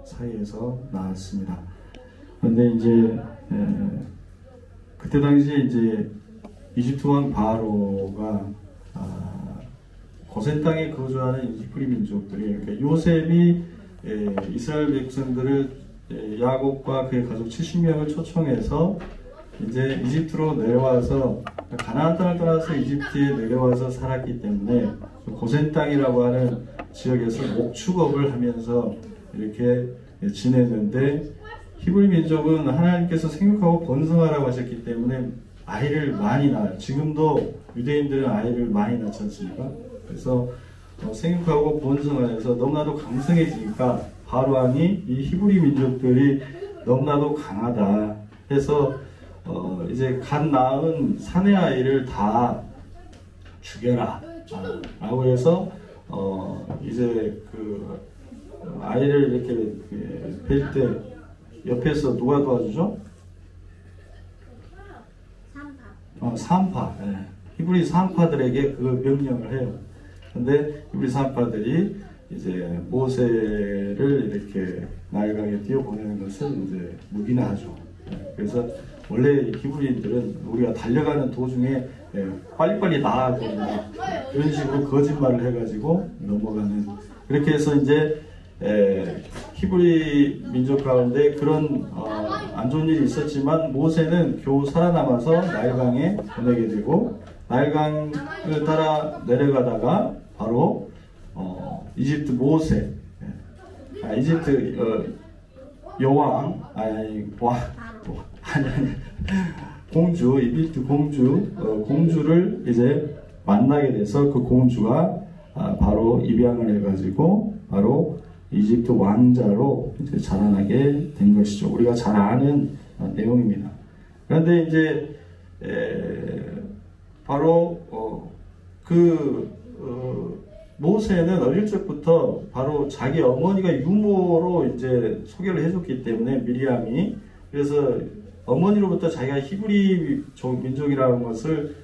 사이에서 나왔습니다. 그런데 이제 그때 당시에 이제 이집트 왕 바로가 고센 땅에 거주하는 히브리 민족들이, 그러니까 요셉이 이스라엘 백성들을 야곱과 그의 가족 70명을 초청해서 이제 이집트로 내려와서 가나안 땅을 떠나서 이집트에 내려와서 살았기 때문에 고센 땅이라고 하는 지역에서 목축업을 하면서 이렇게 지내는데, 히브리 민족은 하나님께서 생육하고 번성하라고 하셨기 때문에 아이를 많이 낳아요. 지금도 유대인들은 아이를 많이 낳지 않습니까? 그래서 생육하고 번성하여서 너무나도 강성해지니까 바로 왕이 이 히브리 민족들이 너무나도 강하다 해서 이제 갓 낳은 사내 아이를 다 죽여라 라고 해서 이제 그 아이를 이렇게 뵐 때 옆에서 누가 도와주죠? 산파. 히브리 산파들에게 그 명령을 해요. 근데 히브리 산파들이 이제 모세를 이렇게 나일강에 띄워보내는 것을 이제 묵인하죠. 그래서 원래 히브리인들은 우리가 달려가는 도중에 빨리빨리 나아가고 그런 식으로 거짓말을 해가지고 넘어가는, 그렇게 해서 이제 히브리 민족 가운데 그런 안 좋은 일이 있었지만 모세는 겨우 살아남아서 나일강에 보내게 되고, 나일강을 따라 내려가다가 바로 이집트 모세, 이집트 여왕, 공주, 이집트 공주를 이제 만나게 돼서 그 공주가 바로 입양을 해가지고 바로 이집트 왕자로 이제 자라나게 된 것이죠. 우리가 잘 아는 내용입니다. 그런데 이제 바로 모세는 어릴 적부터 바로 자기 어머니가 유모로 이제 소개를 해줬기 때문에 미리암이, 그래서 어머니로부터 자기가 히브리 민족이라는 것을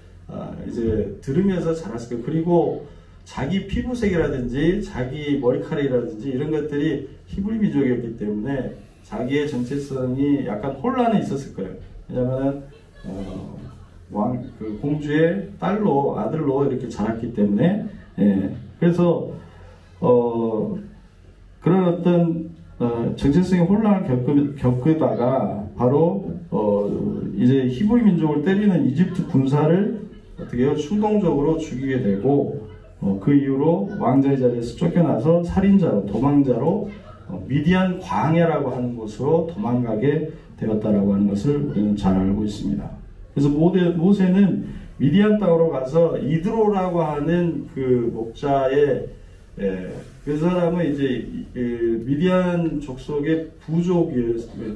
이제 들으면서 자랐을 거예요. 그리고 자기 피부색이라든지 자기 머리카락이라든지 이런 것들이 히브리 민족이었기 때문에 자기의 정체성이 약간 혼란이 있었을 거예요. 왜냐하면 그 공주의 아들로 이렇게 자랐기 때문에, 그래서 그런 어떤 정체성의 혼란을 겪다가 바로 이제 히브리 민족을 때리는 이집트 군사를 어떻게 해요? 충동적으로 죽이게 되고, 그 이후로 왕자의 자리에서 쫓겨나서 살인자로, 도망자로 미디안 광야라고 하는 곳으로 도망가게 되었다라고 하는 것을 우리는 잘 알고 있습니다. 그래서 모세는 미디안 땅으로 가서 이드로라고 하는 그 목자의, 그 사람은 이제 미디안 족속의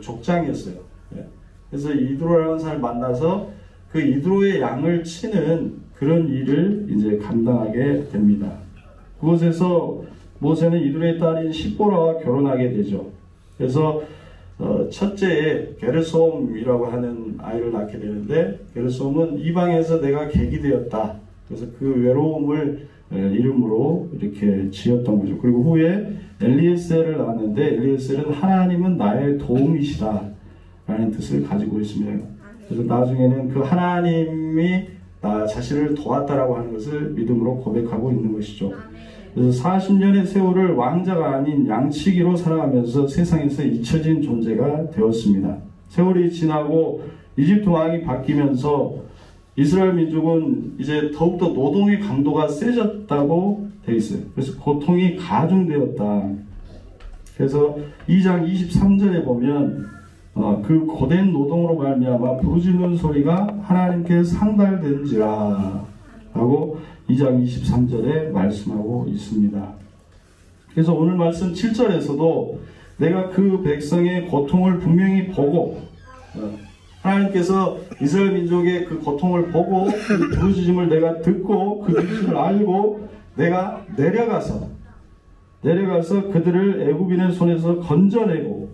족장이었어요. 그래서 이드로라는 사람을 만나서 그 이드로의 양을 치는 그런 일을 이제 감당하게 됩니다. 그곳에서 모세는 이드로의 딸인 시보라와 결혼하게 되죠. 그래서 첫째에 게르솜이라고 하는 아이를 낳게 되는데, 게르솜은 이방에서 내가 객이 되었다. 그래서 그 외로움을 이름으로 이렇게 지었던 거죠. 그리고 후에 엘리에셀을 낳았는데, 엘리에셀은 하나님은 나의 도움이시다 라는 뜻을 가지고 있습니다. 그래서 나중에는 그 하나님이 나 자신을 도왔다라고 하는 것을 믿음으로 고백하고 있는 것이죠. 그래서 40년의 세월을 왕자가 아닌 양치기로 살아가면서 세상에서 잊혀진 존재가 되었습니다. 세월이 지나고 이집트 왕이 바뀌면서 이스라엘 민족은 이제 더욱더 노동의 강도가 세졌다고 되어 있어요. 그래서 고통이 가중되었다. 그래서 2장 23절에 보면 그 고된 노동으로 말미암아 부르짖는 소리가 하나님께 상달된지라 라고 2장 23절에 말씀하고 있습니다. 그래서 오늘 말씀 7절에서도 내가 그 백성의 고통을 분명히 보고, 하나님께서 이스라엘 민족의 그 고통을 보고 그 부르짖음을 내가 듣고 그 뜻을 알고 내가 내려가서 그들을 애굽인의 손에서 건져내고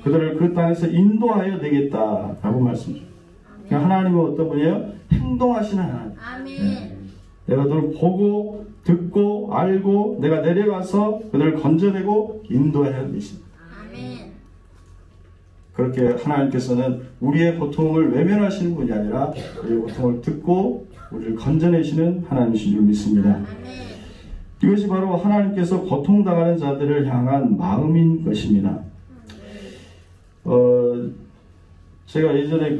그들을 그 땅에서 인도하여 내겠다라고 말씀하십니다. 그러니까 하나님은 어떤 분이에요? 행동하시는 하나님. 아멘. 내가 그들을 보고 듣고 알고 내가 내려가서 그들을 건져내고 인도하여 내십니다. 그렇게 하나님께서는 우리의 고통을 외면하시는 분이 아니라 우리의 고통을 듣고 우리를 건져내시는 하나님이신 줄 믿습니다. 이것이 바로 하나님께서 고통당하는 자들을 향한 마음인 것입니다. 제가 예전에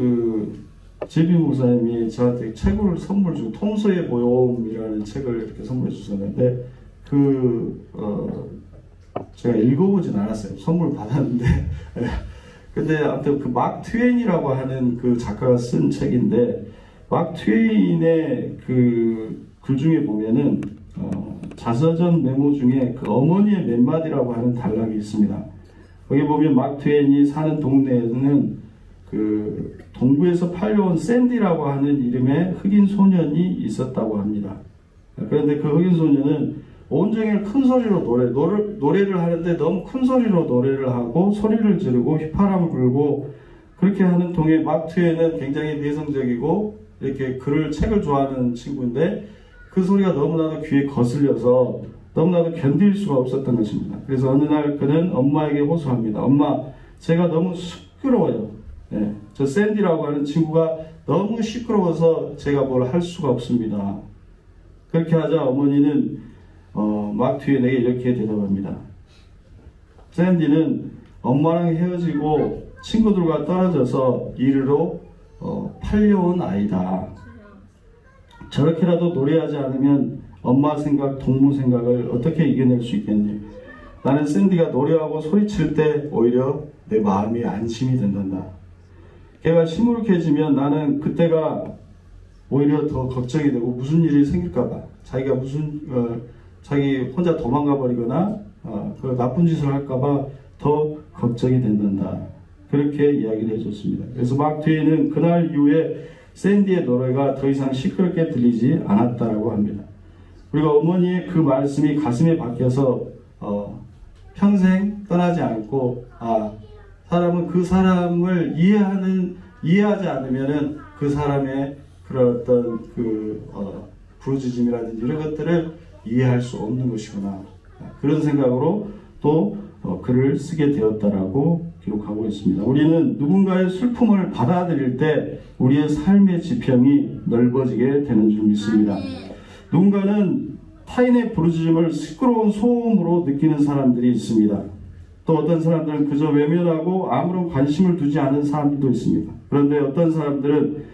제비 목사님이 저한테 책을 선물 주고 통서의 보험이라는 책을 이렇게 선물해 주셨는데 제가 읽어보진 않았어요. 선물 받았는데 근데 아무튼 막 트웨인이라고 하는 그 작가가 쓴 책인데 막 트웨인의 글 중에 보면은 자서전 메모 중에 어머니의 몇 마디라고 하는 단락이 있습니다. 거기 보면 막 트웨인이 사는 동네에는 동부에서 팔려온 샌디라고 하는 이름의 흑인 소년이 있었다고 합니다. 그런데 그 흑인 소년은 온종일 큰 소리로 노래를 하는데 너무 큰 소리로 노래를 하고 소리를 지르고 휘파람을 불고 그렇게 하는 동에 막 트웨인은 굉장히 내성적이고 이렇게 책을 좋아하는 친구인데 그 소리가 너무나도 귀에 거슬려서 너무나도 견딜 수가 없었던 것입니다. 그래서 어느 날 그는 엄마에게 호소합니다. 엄마, 제가 너무 시끄러워요. 저 샌디라고 하는 친구가 너무 시끄러워서 제가 뭘 할 수가 없습니다. 그렇게 하자 어머니는 막 트웨인에게 이렇게 대답합니다. 샌디는 엄마랑 헤어지고 친구들과 떨어져서 이리로 팔려온 아이다. 저렇게라도 노래하지 않으면 엄마 생각, 동무 생각을 어떻게 이겨낼 수 있겠니? 나는 샌디가 노래하고 소리칠 때 오히려 내 마음이 안심이 된단다. 걔가 시무룩해지면 나는 그때가 오히려 더 걱정이 되고 무슨 일이 생길까봐 자기가 자기 혼자 도망가 버리거나 나쁜 짓을 할까봐 더 걱정이 된단다. 그렇게 이야기를 해줬습니다. 그래서 막 트웨인은 그날 이후에 샌디의 노래가 더 이상 시끄럽게 들리지 않았다라고 합니다. 그리고 어머니의 그 말씀이 가슴에 박혀서 평생 떠나지 않고 사람은 그 사람을 이해하지 않으면은 그 사람의 그런 어떤 부르짖음이라든지 이런 것들을 이해할 수 없는 것이구나. 그런 생각으로 또 글을 쓰게 되었다라고 기록하고 있습니다. 우리는 누군가의 슬픔을 받아들일 때 우리의 삶의 지평이 넓어지게 되는 줄 믿습니다. 누군가는 타인의 부르짖음을 시끄러운 소음으로 느끼는 사람들이 있습니다. 또 어떤 사람들은 그저 외면하고 아무런 관심을 두지 않은 사람들도 있습니다. 그런데 어떤 사람들은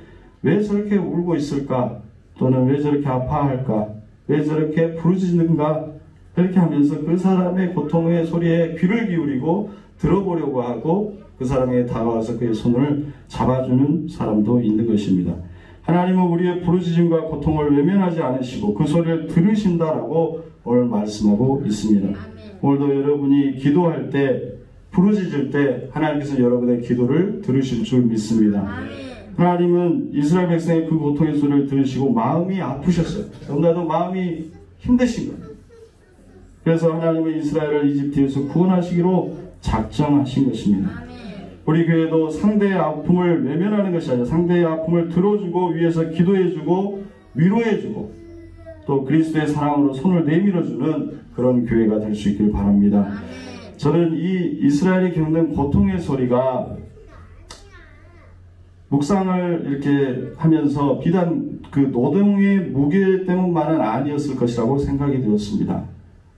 왜 저렇게 울고 있을까? 또는 왜 저렇게 아파할까? 왜 저렇게 부르짖는가? 그렇게 하면서 그 사람의 고통의 소리에 귀를 기울이고 들어보려고 하고 그 사람에게 다가와서 그의 손을 잡아주는 사람도 있는 것입니다. 하나님은 우리의 부르짖음과 고통을 외면하지 않으시고 그 소리를 들으신다라고 오늘 말씀하고 있습니다. 오늘도 여러분이 기도할 때, 부르짖을 때 하나님께서 여러분의 기도를 들으실 줄 믿습니다. 하나님은 이스라엘 백성의 그 고통의 소리를 들으시고 마음이 아프셨어요. 너무나도 마음이 힘드신 거예요. 그래서 하나님은 이스라엘을 이집트에서 구원하시기로 작정하신 것입니다. 우리 교회도 상대의 아픔을 외면하는 것이 아니라 상대의 아픔을 들어주고 위에서 기도해주고 위로해주고 또 그리스도의 사랑으로 손을 내밀어주는 그런 교회가 될 수 있길 바랍니다. 저는 이 이스라엘이 겪는 고통의 소리가 묵상을 이렇게 하면서 비단 그 노동의 무게 때문만은 아니었을 것이라고 생각이 되었습니다.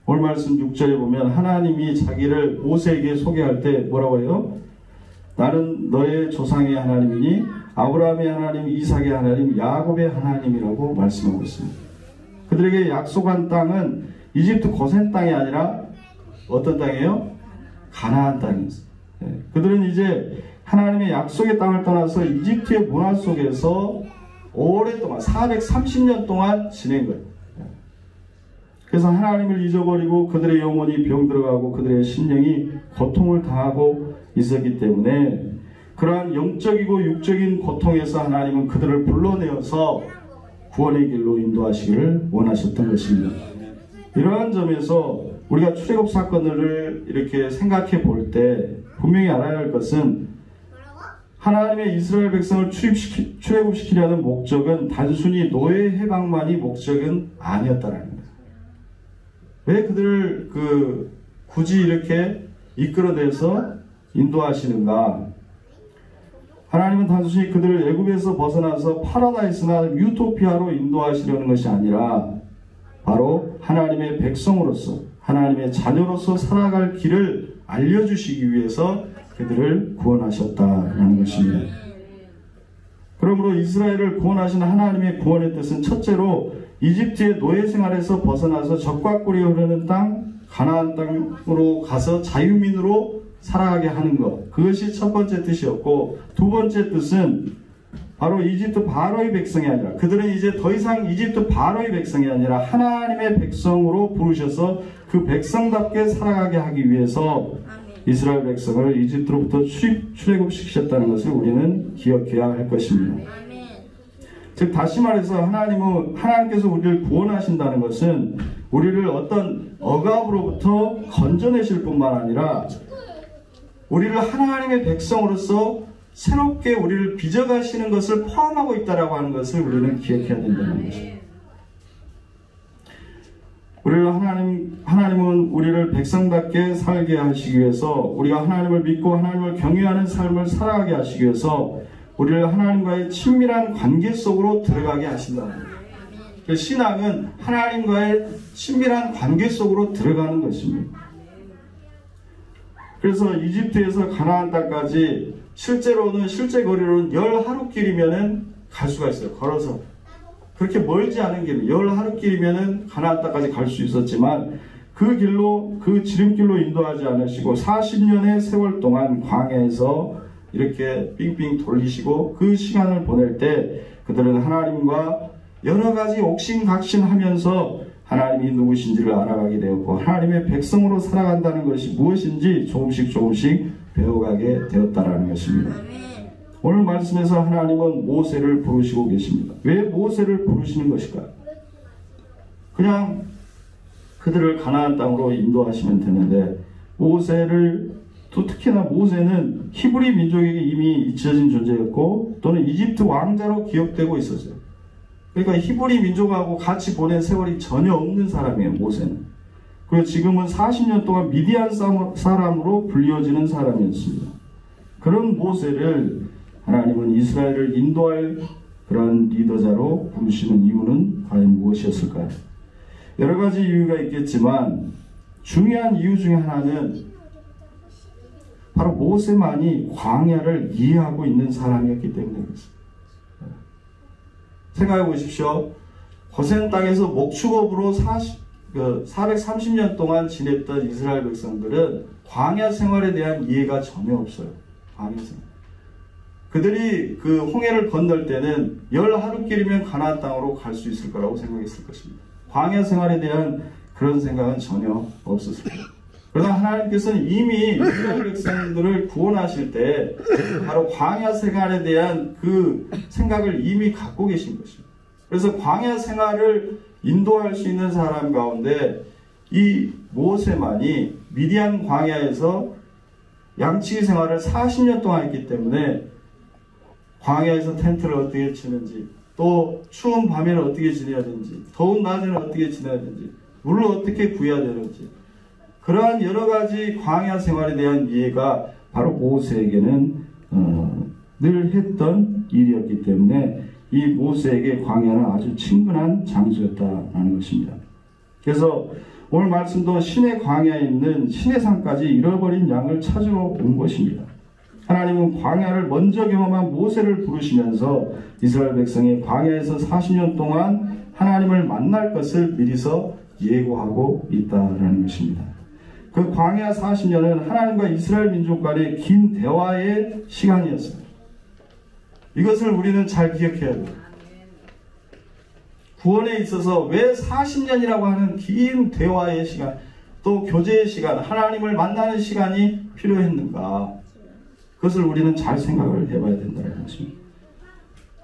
오늘 말씀 6절에 보면 하나님이 자기를 모세에게 소개할 때 뭐라고 해요? 나는 너의 조상의 하나님이니 아브라함의 하나님, 이삭의 하나님, 야곱의 하나님이라고 말씀하고 있습니다. 그들에게 약속한 땅은 이집트 고센 땅이 아니라 어떤 땅이에요? 가나안 땅이었어요. 그들은 이제 하나님의 약속의 땅을 떠나서 이집트의 문화 속에서 오랫동안 430년 동안 지낸 거예요. 그래서 하나님을 잊어버리고 그들의 영혼이 병들어가고 그들의 심령이 고통을 당하고 있었기 때문에 그러한 영적이고 육적인 고통에서 하나님은 그들을 불러내어서 구원의 길로 인도하시기를 원하셨던 것입니다. 이러한 점에서 우리가 출애굽 사건을 이렇게 생각해 볼 때 분명히 알아야 할 것은 하나님의 이스라엘 백성을 출애굽시키려는 목적은 단순히 노예 해방만이 목적은 아니었다는 겁니다. 왜 그들을 굳이 이렇게 이끌어내서 인도하시는가? 하나님은 단순히 그들을 애굽에서 벗어나서 파라다이스나 유토피아로 인도하시려는 것이 아니라 바로 하나님의 백성으로서, 하나님의 자녀로서 살아갈 길을 알려주시기 위해서 그들을 구원하셨다라는 것입니다. 그러므로 이스라엘을 구원하신 하나님의 구원의 뜻은 첫째로 이집트의 노예 생활에서 벗어나서 적과 꿀이 흐르는 땅, 가나안 땅으로 가서 자유민으로 살아가게 하는 것, 그것이 첫 번째 뜻이었고, 두 번째 뜻은 바로 이집트 바로의 백성이 아니라, 그들은 이제 더 이상 이집트 바로의 백성이 아니라 하나님의 백성으로 부르셔서 그 백성답게 살아가게 하기 위해서 이스라엘 백성을 이집트로부터 출애굽시키셨다는 것을 우리는 기억해야 할 것입니다. 즉 다시 말해서 하나님께서 우리를 구원하신다는 것은 우리를 어떤 억압으로부터 건져내실 뿐만 아니라 우리를 하나님의 백성으로서 새롭게 우리를 빚어가시는 것을 포함하고 있다라고 하는 것을 우리는 기억해야 된다는 것입니다. 하나님은 우리를 백성답게 살게 하시기 위해서, 우리가 하나님을 믿고 하나님을 경외하는 삶을 살아가게 하시기 위해서 우리를 하나님과의 친밀한 관계 속으로 들어가게 하신다는 거예요. 신앙은 하나님과의 친밀한 관계 속으로 들어가는 것입니다. 그래서 이집트에서 가나안 땅까지 실제 거리로는 10하루길이면 갈 수가 있어요. 걸어서. 그렇게 멀지 않은 길, 10하루길이면 가나안 땅까지 갈 수 있었지만 그 지름길로 인도하지 않으시고 40년의 세월 동안 광야에서 이렇게 빙빙 돌리시고 그 시간을 보낼 때 그들은 하나님과 여러 가지 옥신각신하면서 하나님이 누구신지를 알아가게 되었고, 하나님의 백성으로 살아간다는 것이 무엇인지 조금씩 배워가게 되었다라는 것입니다. 오늘 말씀에서 하나님은 모세를 부르시고 계십니다. 왜 모세를 부르시는 것일까요? 그냥 그들을 가나안 땅으로 인도하시면 되는데, 또 특히나 모세는 히브리 민족에게 이미 잊혀진 존재였고 또는 이집트 왕자로 기억되고 있었어요. 그러니까 히브리 민족하고 같이 보낸 세월이 전혀 없는 사람이에요, 모세는. 그리고 지금은 40년 동안 미디안 사람으로 불리워지는 사람이었습니다. 그런 모세를 하나님은 이스라엘을 인도할 그런 리더자로 부르시는 이유는 과연 무엇이었을까요? 여러 가지 이유가 있겠지만 중요한 이유 중에 하나는 바로 모세만이 광야를 이해하고 있는 사람이었기 때문에 그렇습니다. 생각해 보십시오. 고센 땅에서 목축업으로 430년 동안 지냈던 이스라엘 백성들은 광야 생활에 대한 이해가 전혀 없어요. 광야 생활. 그들이 그 홍해를 건널 때는 10하루길이면 가나안 땅으로 갈 수 있을 거라고 생각했을 것입니다. 광야 생활에 대한 그런 생각은 전혀 없었을 거예요. 그러나 하나님께서는 이미 이스라엘 백성들을 구원하실 때 바로 광야 생활에 대한 그 생각을 이미 갖고 계신 것입니다. 그래서 광야 생활을 인도할 수 있는 사람 가운데 이 모세만이 미디안 광야에서 양치기 생활을 40년 동안 했기 때문에 광야에서 텐트를 어떻게 치는지, 또 추운 밤에는 어떻게 지내야 되는지, 더운 낮에는 어떻게 지내야 되는지, 물을 어떻게 구해야 되는지, 그러한 여러 가지 광야 생활에 대한 이해가 바로 모세에게는 늘 했던 일이었기 때문에 이 모세에게 광야는 아주 친근한 장소였다는 것입니다. 그래서 오늘 말씀도 신의 광야에 있는 신의 산까지 잃어버린 양을 찾으러 온 것입니다. 하나님은 광야를 먼저 경험한 모세를 부르시면서 이스라엘 백성이 광야에서 40년 동안 하나님을 만날 것을 미리서 예고하고 있다는 것입니다. 그 광야 40년은 하나님과 이스라엘 민족 간의 긴 대화의 시간이었어요. 이것을 우리는 잘 기억해야 돼요. 구원에 있어서 왜 40년이라고 하는 긴 대화의 시간, 또 교제의 시간, 하나님을 만나는 시간이 필요했는가? 그것을 우리는 잘 생각을 해봐야 된다는 것입니다.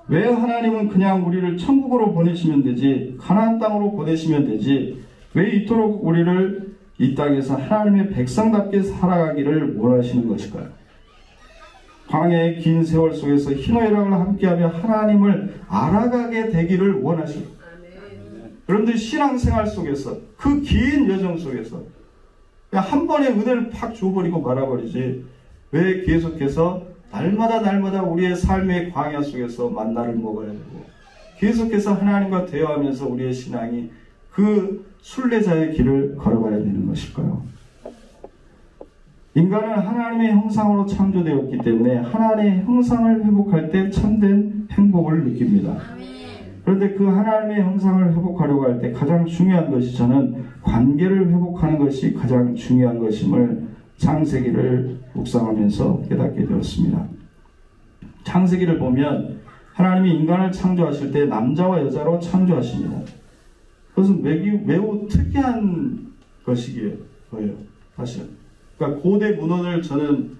왜 하나님은 그냥 우리를 천국으로 보내시면 되지, 가나안 땅으로 보내시면 되지, 왜 이토록 우리를 이 땅에서 하나님의 백성답게 살아가기를 원하시는 것일까요? 광야의 긴 세월 속에서 희노애락을 함께하며 하나님을 알아가게 되기를 원하십니다. 여러분들 신앙생활 속에서, 그 긴 여정 속에서 그냥 한 번에 은혜를 팍 줘버리고 말아버리지 왜 계속해서 날마다 우리의 삶의 광야 속에서 만나를 먹어야 되고 계속해서 하나님과 대화하면서 우리의 신앙이 그 순례자의 길을 걸어가야 되는 것일까요? 인간은 하나님의 형상으로 창조되었기 때문에 하나님의 형상을 회복할 때 참된 행복을 느낍니다. 그런데 그 하나님의 형상을 회복하려고 할 때 가장 중요한 것이 저는 관계를 회복하는 것이 가장 중요한 것임을 창세기를 묵상하면서 깨닫게 되었습니다. 창세기를 보면 하나님이 인간을 창조하실 때 남자와 여자로 창조하십니다. 그것은 매우 특이한 것이기에 거예요. 사실. 그러니까 고대 문헌을 저는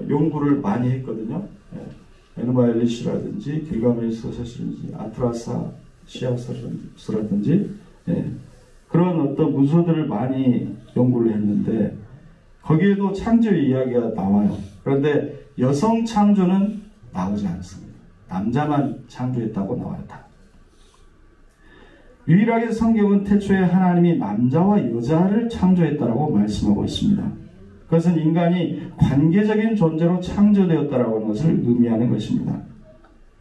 연구를 많이 했거든요. 에누마엘리시라든지 길가메시서시라든지 아트라시아서라든지 그런 어떤 문서들을 많이 연구를 했는데 거기에도 창조의 이야기가 나와요. 그런데 여성 창조는 나오지 않습니다. 남자만 창조했다고 나와요. 다. 유일하게 성경은 태초에 하나님이 남자와 여자를 창조했다라고 말씀하고 있습니다. 그것은 인간이 관계적인 존재로 창조되었다라고 하는 것을 의미하는 것입니다.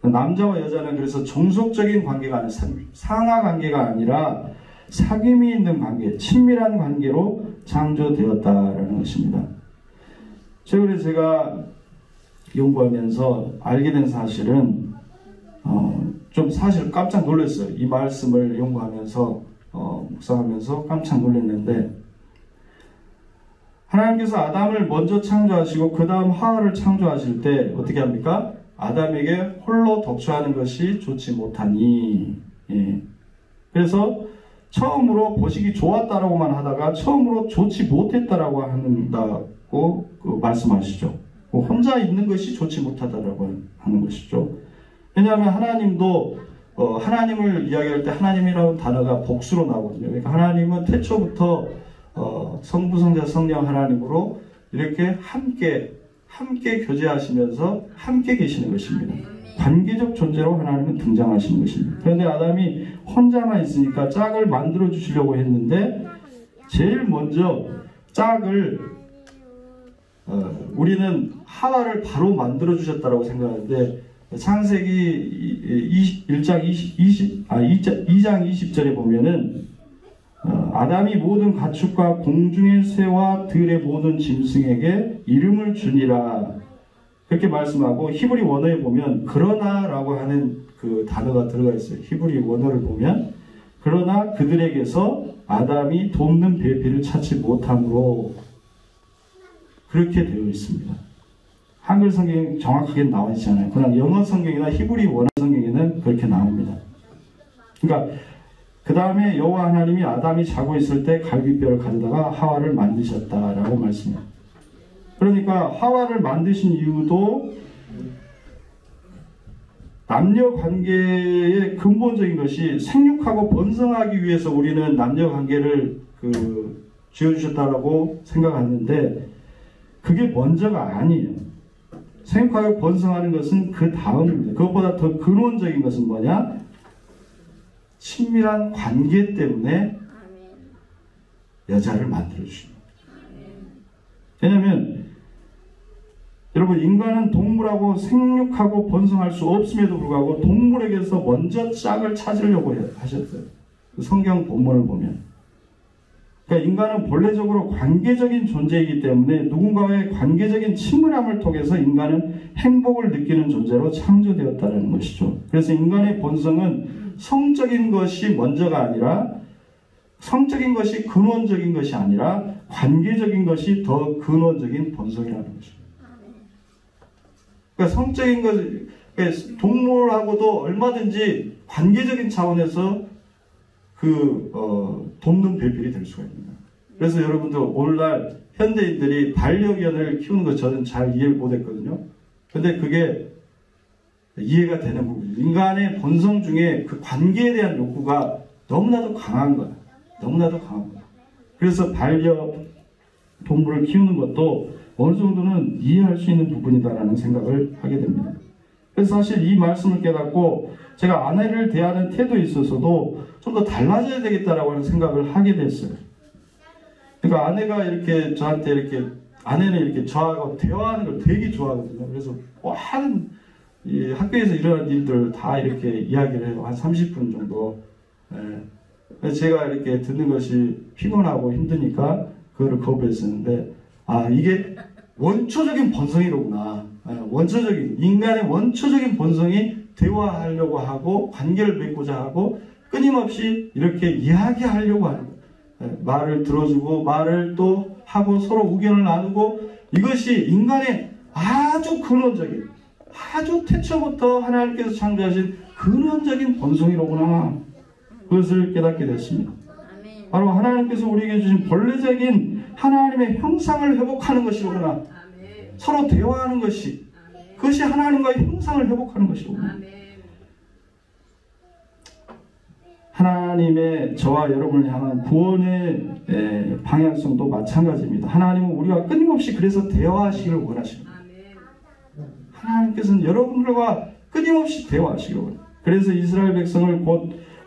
남자와 여자는 그래서 종속적인 관계가 아니라 상하 관계가 아니라 사귐이 있는 관계, 친밀한 관계로 창조되었다라는 것입니다. 최근에 제가 연구하면서 알게 된 사실은 좀 사실 깜짝 놀랐어요. 이 말씀을 연구하면서 묵상하면서 깜짝 놀랐는데 하나님께서 아담을 먼저 창조하시고 그 다음 하와를 창조하실 때 어떻게 합니까? 아담에게 홀로 독처하는 것이 좋지 못하니 그래서 처음으로 보시기 좋았다라고만 하다가 처음으로 좋지 못했다라고 한다고 말씀하시죠. 혼자 있는 것이 좋지 못하다라고 하는 것이죠. 왜냐하면 하나님도 하나님을 이야기할 때 하나님이라는 단어가 복수로 나오거든요. 그러니까 하나님은 태초부터 성부, 성자, 성령 하나님으로 이렇게 함께 교제하시면서 함께 계시는 것입니다. 관계적 존재로 하나님은 등장하시는 것입니다. 그런데 아담이 혼자만 있으니까 짝을 만들어 주시려고 했는데 제일 먼저 짝을 우리는 하와를 바로 만들어 주셨다고 생각하는데 창세기 2장 20절에 보면은 아담이 모든 가축과 공중의 새와 들의 모든 짐승에게 이름을 주니라 그렇게 말씀하고 히브리 원어에 보면 그러나라고 하는 그 단어가 들어가 있어요. 히브리 원어를 보면 그러나 그들에게서 아담이 돕는 배필을 찾지 못함으로 그렇게 되어 있습니다. 한글 성경에 정확하게 나와 있잖아요. 그러나 영어 성경이나 히브리 원어 성경에는 그렇게 나옵니다. 그러니까 그 다음에 여호와 하나님이 아담이 자고 있을 때 갈비뼈를 가져다가 하와를 만드셨다라고 말씀해요. 그러니까 하와를 만드신 이유도 남녀 관계의 근본적인 것이 생육하고 번성하기 위해서 우리는 남녀 관계를 지어주셨다라고 생각하는데 그게 먼저가 아니에요. 생육하고 번성하는 것은 그 다음입니다. 그것보다 더 근원적인 것은 뭐냐? 친밀한 관계 때문에 여자를 만들어주십니다. 왜냐하면 여러분 인간은 동물하고 생육하고 번성할 수 없음에도 불구하고 동물에게서 먼저 짝을 찾으려고 하셨어요. 성경 본문을 보면. 그러니까 인간은 본래적으로 관계적인 존재이기 때문에 누군가와의 관계적인 친밀함을 통해서 인간은 행복을 느끼는 존재로 창조되었다는 것이죠. 그래서 인간의 본성은 성적인 것이 먼저가 아니라 성적인 것이 근원적인 것이 아니라 관계적인 것이 더 근원적인 본성이라는 것입니다. 그러니까 성적인 것, 그러니까 동물하고도 얼마든지 관계적인 차원에서 돕는 배필이 될 수가 있습니다. 그래서 여러분들 오늘날 현대인들이 반려견을 키우는 거 저는 잘 이해를 못했거든요. 근데 그게 이해가 되는 부분이에요. 인간의 본성 중에 그 관계에 대한 욕구가 너무나도 강한 거야. 너무나도 강한 거야. 그래서 반려동물을 키우는 것도 어느 정도는 이해할 수 있는 부분이다라는 생각을 하게 됩니다. 그래서 사실 이 말씀을 깨닫고 제가 아내를 대하는 태도에 있어서도 좀 더 달라져야 되겠다라고 하는 생각을 하게 됐어요. 그러니까 아내가 이렇게 저한테 이렇게, 아내는 이렇게 저하고 대화하는 걸 되게 좋아하거든요. 그래서 많은 이 학교에서 일어난 일들 다 이렇게 이야기를 해요. 한 30분 정도. 예. 제가 이렇게 듣는 것이 피곤하고 힘드니까 그거를 거부했었는데, 아, 이게 원초적인 본성이로구나. 예, 원초적인, 인간의 원초적인 본성이 대화하려고 하고 관계를 맺고자 하고 끊임없이 이렇게 이야기하려고 하는 거예요. 예, 말을 들어주고 말을 또 하고 서로 의견을 나누고, 이것이 인간의 아주 근원적인, 아주 태초부터 하나님께서 창조하신 근원적인 본성이로구나. 그것을 깨닫게 됐습니다. 바로 하나님께서 우리에게 주신 본래적인 하나님의 형상을 회복하는 것이로구나. 서로 대화하는 것이, 그것이 하나님과의 형상을 회복하는 것이로구나. 하나님의 저와 여러분을 향한 구원의 방향성도 마찬가지입니다. 하나님은 우리와 끊임없이 그래서 대화하시기를 원하십니다. 하나님께서는 여러분들과 끊임없이 대화하시기를 원합니다. 그래서 이스라엘 백성을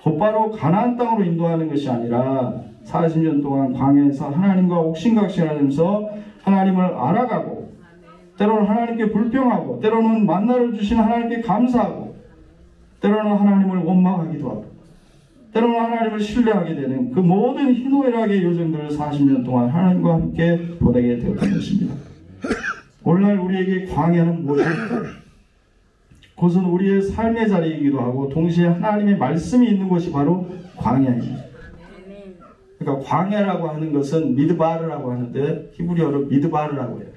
곧바로 가나안 땅으로 인도하는 것이 아니라 40년 동안 광야에서 하나님과 옥신각신하면서 하나님을 알아가고, 때로는 하나님께 불평하고, 때로는 만나를 주신 하나님께 감사하고, 때로는 하나님을 원망하기도 하고, 때로는 하나님을 신뢰하게 되는 그 모든 희노애락의 여정들을 40년 동안 하나님과 함께 보내게 되었던 것입니다. 오늘날 우리에게 광야는 무엇일까? 그것은 우리의 삶의 자리이기도 하고 동시에 하나님의 말씀이 있는 곳이 바로 광야입니다. 그러니까 광야라고 하는 것은 미드바르라고 하는데 히브리어로 미드바르라고 해요.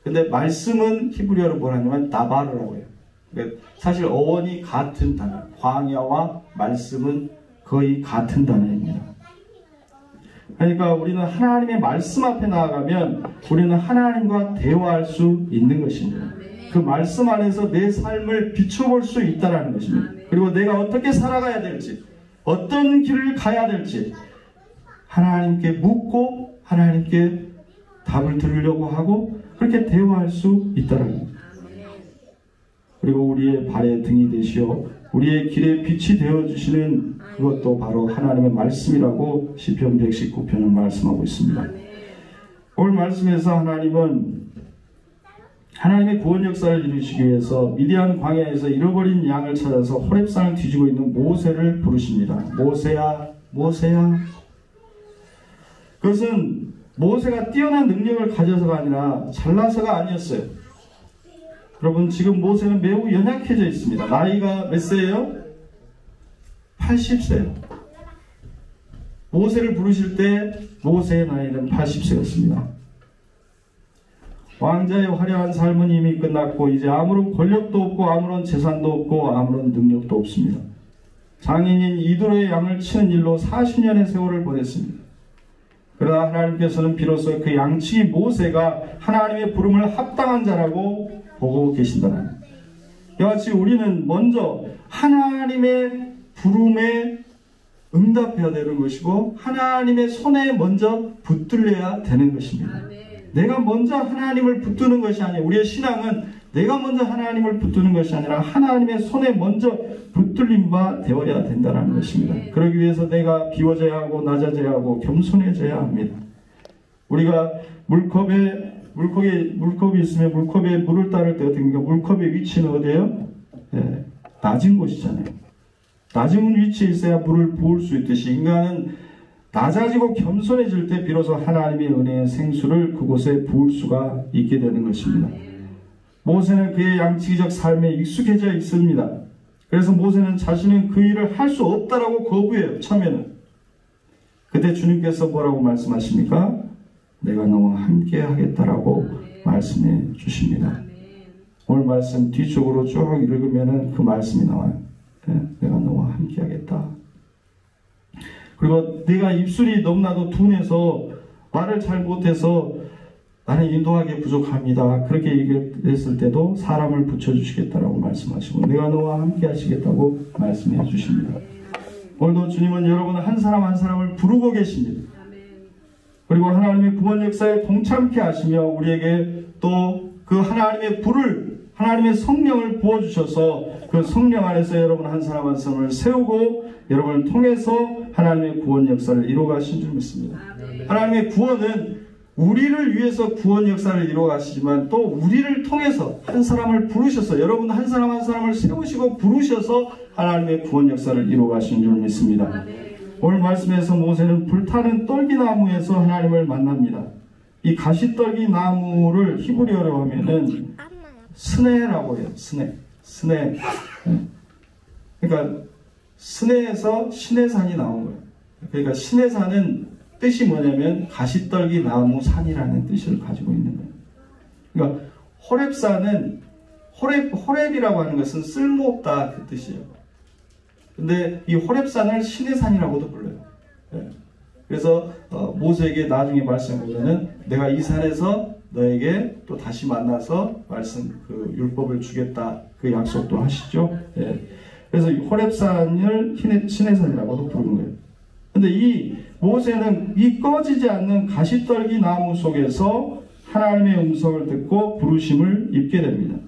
근데 말씀은 히브리어로 뭐라냐면 다바르라고 해요. 그러니까 사실 어원이 같은 단어, 광야와 말씀은 거의 같은 단어입니다. 그러니까 우리는 하나님의 말씀 앞에 나아가면 우리는 하나님과 대화할 수 있는 것입니다. 그 말씀 안에서 내 삶을 비춰볼 수 있다는 것입니다. 그리고 내가 어떻게 살아가야 될지, 어떤 길을 가야 될지 하나님께 묻고 하나님께 답을 들으려고 하고 그렇게 대화할 수 있다는 겁니다. 그리고 우리의 발의 등이 되시어 우리의 길에 빛이 되어주시는 그것도 바로 하나님의 말씀이라고 시편 119편은 말씀하고 있습니다. 오늘 말씀에서 하나님은 하나님의 구원 역사를 이루시기 위해서 미디안 광야에서 잃어버린 양을 찾아서 호렙산을 뒤지고 있는 모세를 부르십니다. 모세야, 모세야. 그것은 모세가 뛰어난 능력을 가져서가 아니라 잘나서가 아니었어요. 여러분, 지금 모세는 매우 연약해져 있습니다. 나이가 몇 세예요? 80세예요. 모세를 부르실 때 모세의 나이는 80세였습니다. 왕자의 화려한 삶은 이미 끝났고 이제 아무런 권력도 없고 아무런 재산도 없고 아무런 능력도 없습니다. 장인인 이드로의 양을 치는 일로 40년의 세월을 보냈습니다. 그러나 하나님께서는 비로소 그 양치기 모세가 하나님의 부름을 합당한 자라고 보고 계신다는 겁니다. 이와 같이 우리는 먼저 하나님의 부름에 응답해야 되는 것이고 하나님의 손에 먼저 붙들려야 되는 것입니다. 내가 먼저 하나님을 붙드는 것이 아니에요. 우리의 신앙은 내가 먼저 하나님을 붙드는 것이 아니라 하나님의 손에 먼저 붙들림 바 되어야 된다는 것입니다. 그러기 위해서 내가 비워져야 하고 낮아져야 하고 겸손해져야 합니다. 우리가 물컵이 있으면 물컵에 물을 따를 때 어떻게 합니까? 물컵의 위치는 어디예요? 네, 낮은 곳이잖아요. 낮은 위치에 있어야 물을 부을 수 있듯이 인간은 낮아지고 겸손해질 때 비로소 하나님의 은혜의 생수를 그곳에 부을 수가 있게 되는 것입니다. 모세는 그의 양치기적 삶에 익숙해져 있습니다. 그래서 모세는 자신은 그 일을 할 수 없다라고 거부해요. 처음에는. 그때 주님께서 뭐라고 말씀하십니까? 내가 너와 함께 하겠다라고 말씀해 주십니다. 오늘 말씀 뒤쪽으로 쭉 읽으면 그 말씀이 나와요. 내가 너와 함께 하겠다. 그리고 내가 입술이 너무나도 둔해서 말을 잘 못해서 나는 인도하기에 부족합니다. 그렇게 얘기했을 때도 사람을 붙여주시겠다라고 말씀하시고 내가 너와 함께 하시겠다고 말씀해 주십니다. 오늘도 주님은 여러분 한 사람 한 사람을 부르고 계십니다. 그리고 하나님의 구원 역사에 동참케 하시며 우리에게 또 그 하나님의 불을, 하나님의 성령을 부어주셔서 그 성령 안에서 여러분 한 사람 한 사람을 세우고 여러분을 통해서 하나님의 구원 역사를 이루어가신 줄 믿습니다. 하나님의 구원은 우리를 위해서 구원 역사를 이루어 가시지만 또 우리를 통해서 한 사람을 부르셔서 여러분 한 사람 한 사람을 세우시고 부르셔서 하나님의 구원 역사를 이루어 가시는 줄 믿습니다. 오늘 말씀에서 모세는 불타는 떨기나무에서 하나님을 만납니다. 이 가시떨기 나무를 히브리어로 하면은 스네라고 해요. 스네. 그러니까 스네에서 시내산이 나온 거예요. 그러니까 시내산은 뜻이 뭐냐면 가시떨기 나무 산이라는 뜻을 가지고 있는 거예요. 그러니까 호렙산은 호렙이라고 하는 것은 쓸모없다 그 뜻이에요. 근데 이 호렙산을 시내산이라고도 불러요. 네. 그래서 모세에게 나중에 말씀보면은 내가 이 산에서 너에게 또 다시 만나서 그 율법을 주겠다 그 약속도 하시죠. 네. 그래서 이 호렙산을 시내산이라고도 부르는 거예요. 근데 이 모세는 이 꺼지지 않는 가시떨기 나무 속에서 하나님의 음성을 듣고 부르심을 입게 됩니다.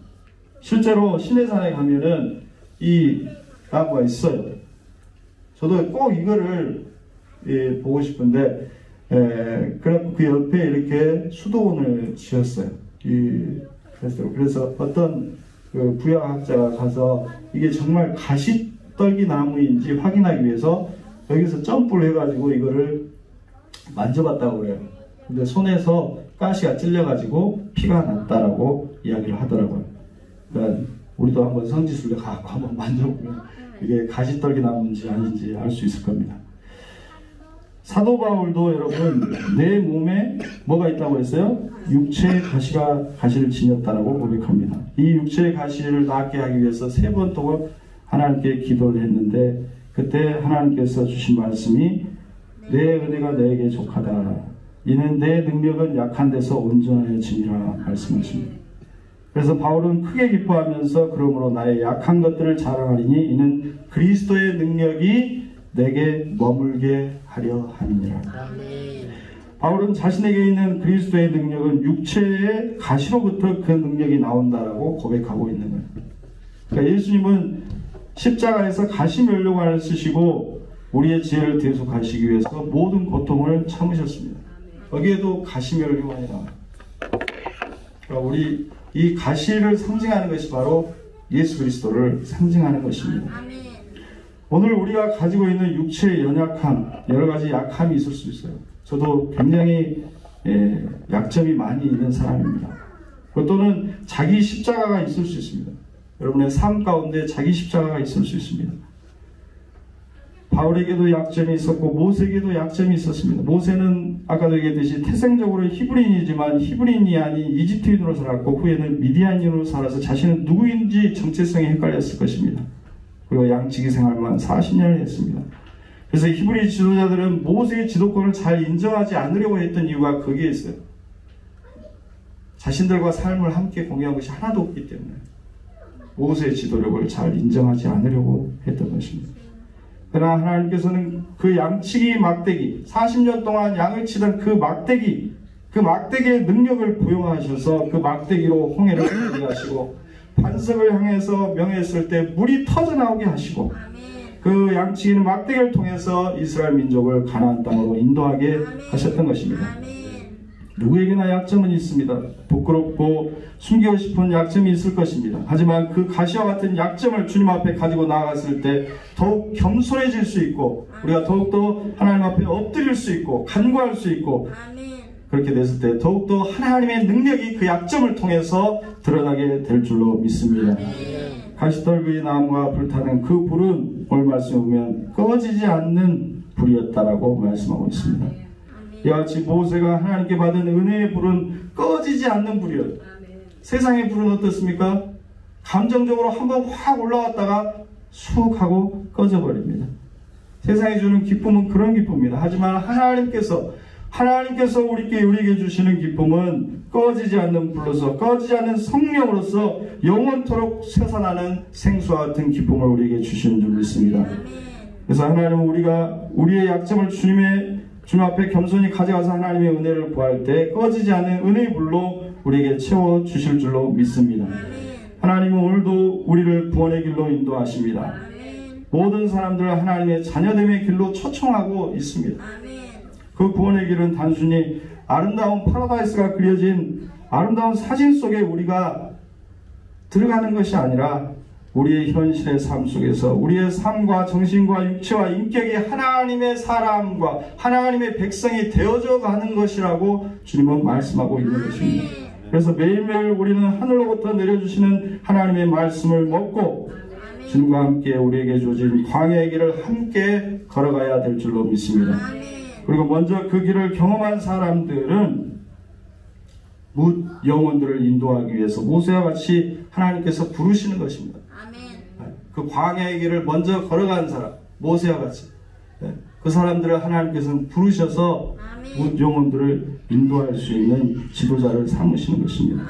실제로 시내산에 가면은 이 나무가 있어요. 저도 꼭 이거를 보고 싶은데 그래서 그 옆에 이렇게 수도원을 지었어요. 그래서 어떤 그 부여학자가 가서 이게 정말 가시떨기 나무인지 확인하기 위해서 여기서 점프를 해가지고 이거를 만져봤다고 그래요. 근데 손에서 가시가 찔려가지고 피가 났다라고 이야기를 하더라고요. 그러니까 우리도 한번 성지순례 가고 한번 만져보면 이게 가시떨기 나무인지 아닌지 알 수 있을 겁니다. 사도 바울도 여러분 내 몸에 뭐가 있다고 했어요? 육체의 가시를 지녔다라고 고백합니다. 이 육체의 가시를 낫게 하기 위해서 3번 동안 하나님께 기도를 했는데 그때 하나님께서 주신 말씀이 내 은혜가 너에게 족하다. 이는 내 능력은 약한 데서 온전해지니라 말씀하십니다. 그래서 바울은 크게 기뻐하면서 그러므로 나의 약한 것들을 자랑하리니 이는 그리스도의 능력이 내게 머물게 하려 함이니라. 바울은 자신에게 있는 그리스도의 능력은 육체의 가시로부터 그 능력이 나온다라고 고백하고 있는 거예요. 그러니까 예수님은 십자가에서 가시 면류관을 쓰시고 우리의 지혜를 대속하시기 위해서 모든 고통을 참으셨습니다. 거기에도 가시 면류관이 나와요. 그러니까 우리 이 가시를 상징하는 것이 바로 예수 그리스도를 상징하는 것입니다. 오늘 우리가 가지고 있는 육체의 연약함, 여러 가지 약함이 있을 수 있어요. 저도 굉장히 약점이 많이 있는 사람입니다. 또는 자기 십자가가 있을 수 있습니다. 여러분의 삶 가운데 자기 십자가가 있을 수 있습니다. 바울에게도 약점이 있었고 모세에게도 약점이 있었습니다. 모세는 아까도 얘기했듯이 태생적으로 히브리인이지만 히브리인이 아닌 이집트인으로 살았고 후에는 미디안인으로 살아서 자신은 누구인지 정체성이 헷갈렸을 것입니다. 그리고 양치기 생활만 40년을 했습니다. 그래서 히브리 지도자들은 모세의 지도권을 잘 인정하지 않으려고 했던 이유가 거기에 있어요. 자신들과 삶을 함께 공유한 것이 하나도 없기 때문에 모세의 지도력을 잘 인정하지 않으려고 했던 것입니다. 그러나 하나님께서는 그 양치기 막대기 40년 동안 양을 치던 그 막대기의 능력을 부여하셔서 그 막대기로 홍해를 가게 하시고 반석을 향해서 명했을 때 물이 터져나오게 하시고 그 양치기는 막대기를 통해서 이스라엘 민족을 가나안 땅으로 인도하게 하셨던 것입니다. 누구에게나 약점은 있습니다. 부끄럽고 숨기고 싶은 약점이 있을 것입니다. 하지만 그 가시와 같은 약점을 주님 앞에 가지고 나아갔을 때 더욱 겸손해질 수 있고 우리가 더욱더 하나님 앞에 엎드릴 수 있고 간구할 수 있고 그렇게 됐을 때 더욱더 하나님의 능력이 그 약점을 통해서 드러나게 될 줄로 믿습니다. 가시떨기 나무가 불타는 그 불은 오늘 말씀에 보면 꺼지지 않는 불이었다라고 말씀하고 있습니다. 이와 같이 모세가 하나님께 받은 은혜의 불은 꺼지지 않는 불이에요. 세상의 불은 어떻습니까? 감정적으로 한번 확 올라왔다가 쑥 하고 꺼져버립니다. 세상이 주는 기쁨은 그런 기쁨입니다. 하지만 하나님께서 우리에게 주시는 기쁨은 꺼지지 않는 불로서 꺼지지 않는 성령으로서 영원토록 솟아나는 생수와 같은 기쁨을 우리에게 주시는 줄 믿습니다. 그래서 하나님은 우리가 우리의 약점을 주님 앞에 겸손히 가져가서 하나님의 은혜를 구할 때 꺼지지 않는 은혜의 불로 우리에게 채워주실 줄로 믿습니다. 하나님은 오늘도 우리를 구원의 길로 인도하십니다. 모든 사람들을 하나님의 자녀됨의 길로 초청하고 있습니다. 그 구원의 길은 단순히 아름다운 파라다이스가 그려진 아름다운 사진 속에 우리가 들어가는 것이 아니라 우리의 현실의 삶 속에서 우리의 삶과 정신과 육체와 인격이 하나님의 사람과 하나님의 백성이 되어져 가는 것이라고 주님은 말씀하고 있는 것입니다. 그래서 매일매일 우리는 하늘로부터 내려주시는 하나님의 말씀을 먹고 주님과 함께 우리에게 주어진 광야의 길을 함께 걸어가야 될 줄로 믿습니다. 그리고 먼저 그 길을 경험한 사람들은 뭇 영혼들을 인도하기 위해서 모세와 같이 하나님께서 부르시는 것입니다. 그 광야의 길을 먼저 걸어간 사람, 모세와 같이 그 사람들을 하나님께서는 부르셔서 뭇 영혼들을 인도할 수 있는 지도자를 삼으시는 것입니다.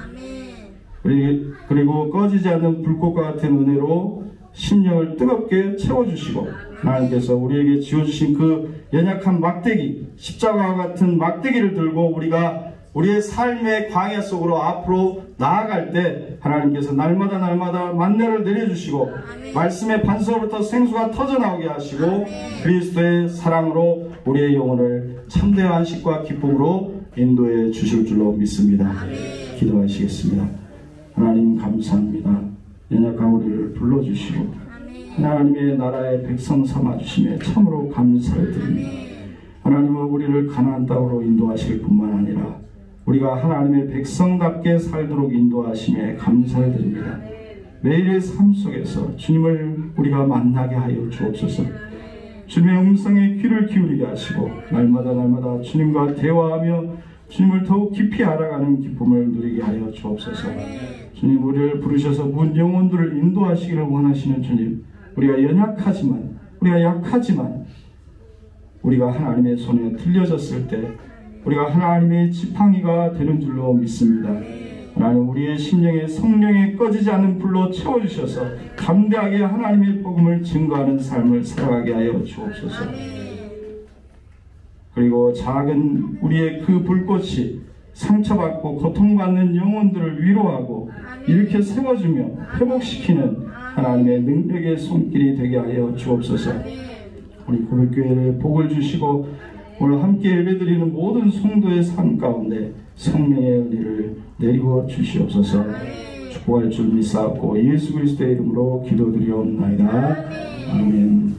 그리고 꺼지지 않는 불꽃과 같은 은혜로 심령을 뜨겁게 채워주시고 하나님께서 우리에게 지어주신 그 연약한 막대기, 십자가와 같은 막대기를 들고 우리가 우리의 삶의 광야 속으로 앞으로 나아갈 때 하나님께서 날마다 만나를 내려주시고 말씀의 반석으로부터 생수가 터져나오게 하시고 그리스도의 사랑으로 우리의 영혼을 참된 안식과 기쁨으로 인도해 주실 줄로 믿습니다. 기도하시겠습니다. 하나님 감사합니다. 연약한 우리를 불러주시고 하나님의 나라의 백성 삼아주심에 참으로 감사를 드립니다. 하나님은 우리를 가나안 땅으로 인도하실 뿐만 아니라 우리가 하나님의 백성답게 살도록 인도하심에 감사를 드립니다. 매일의 삶 속에서 주님을 우리가 만나게 하여 주옵소서. 주님의 음성에 귀를 기울이게 하시고 날마다 주님과 대화하며 주님을 더욱 깊이 알아가는 기쁨을 누리게 하여 주옵소서. 주님, 우리를 부르셔서 문 영혼들을 인도하시기를 원하시는 주님, 우리가 연약하지만 우리가 약하지만 우리가 하나님의 손에 들려졌을 때 우리가 하나님의 지팡이가 되는 줄로 믿습니다. 하나님, 우리의 심령에 성령에 꺼지지 않는 불로 채워주셔서 담대하게 하나님의 복음을 증거하는 삶을 살아가게 하여 주옵소서. 그리고 작은 우리의 그 불꽃이 상처받고 고통받는 영혼들을 위로하고 이렇게 세워주며 회복시키는 하나님의 능력의 손길이 되게 하여 주옵소서. 우리 고백교회를 복을 주시고 오늘 함께 예배드리는 모든 성도의 삶 가운데 성령의 은혜를 내리고 주시옵소서. 축복할 줄 믿사옵고 예수 그리스도의 이름으로 기도드리옵나이다. 아멘.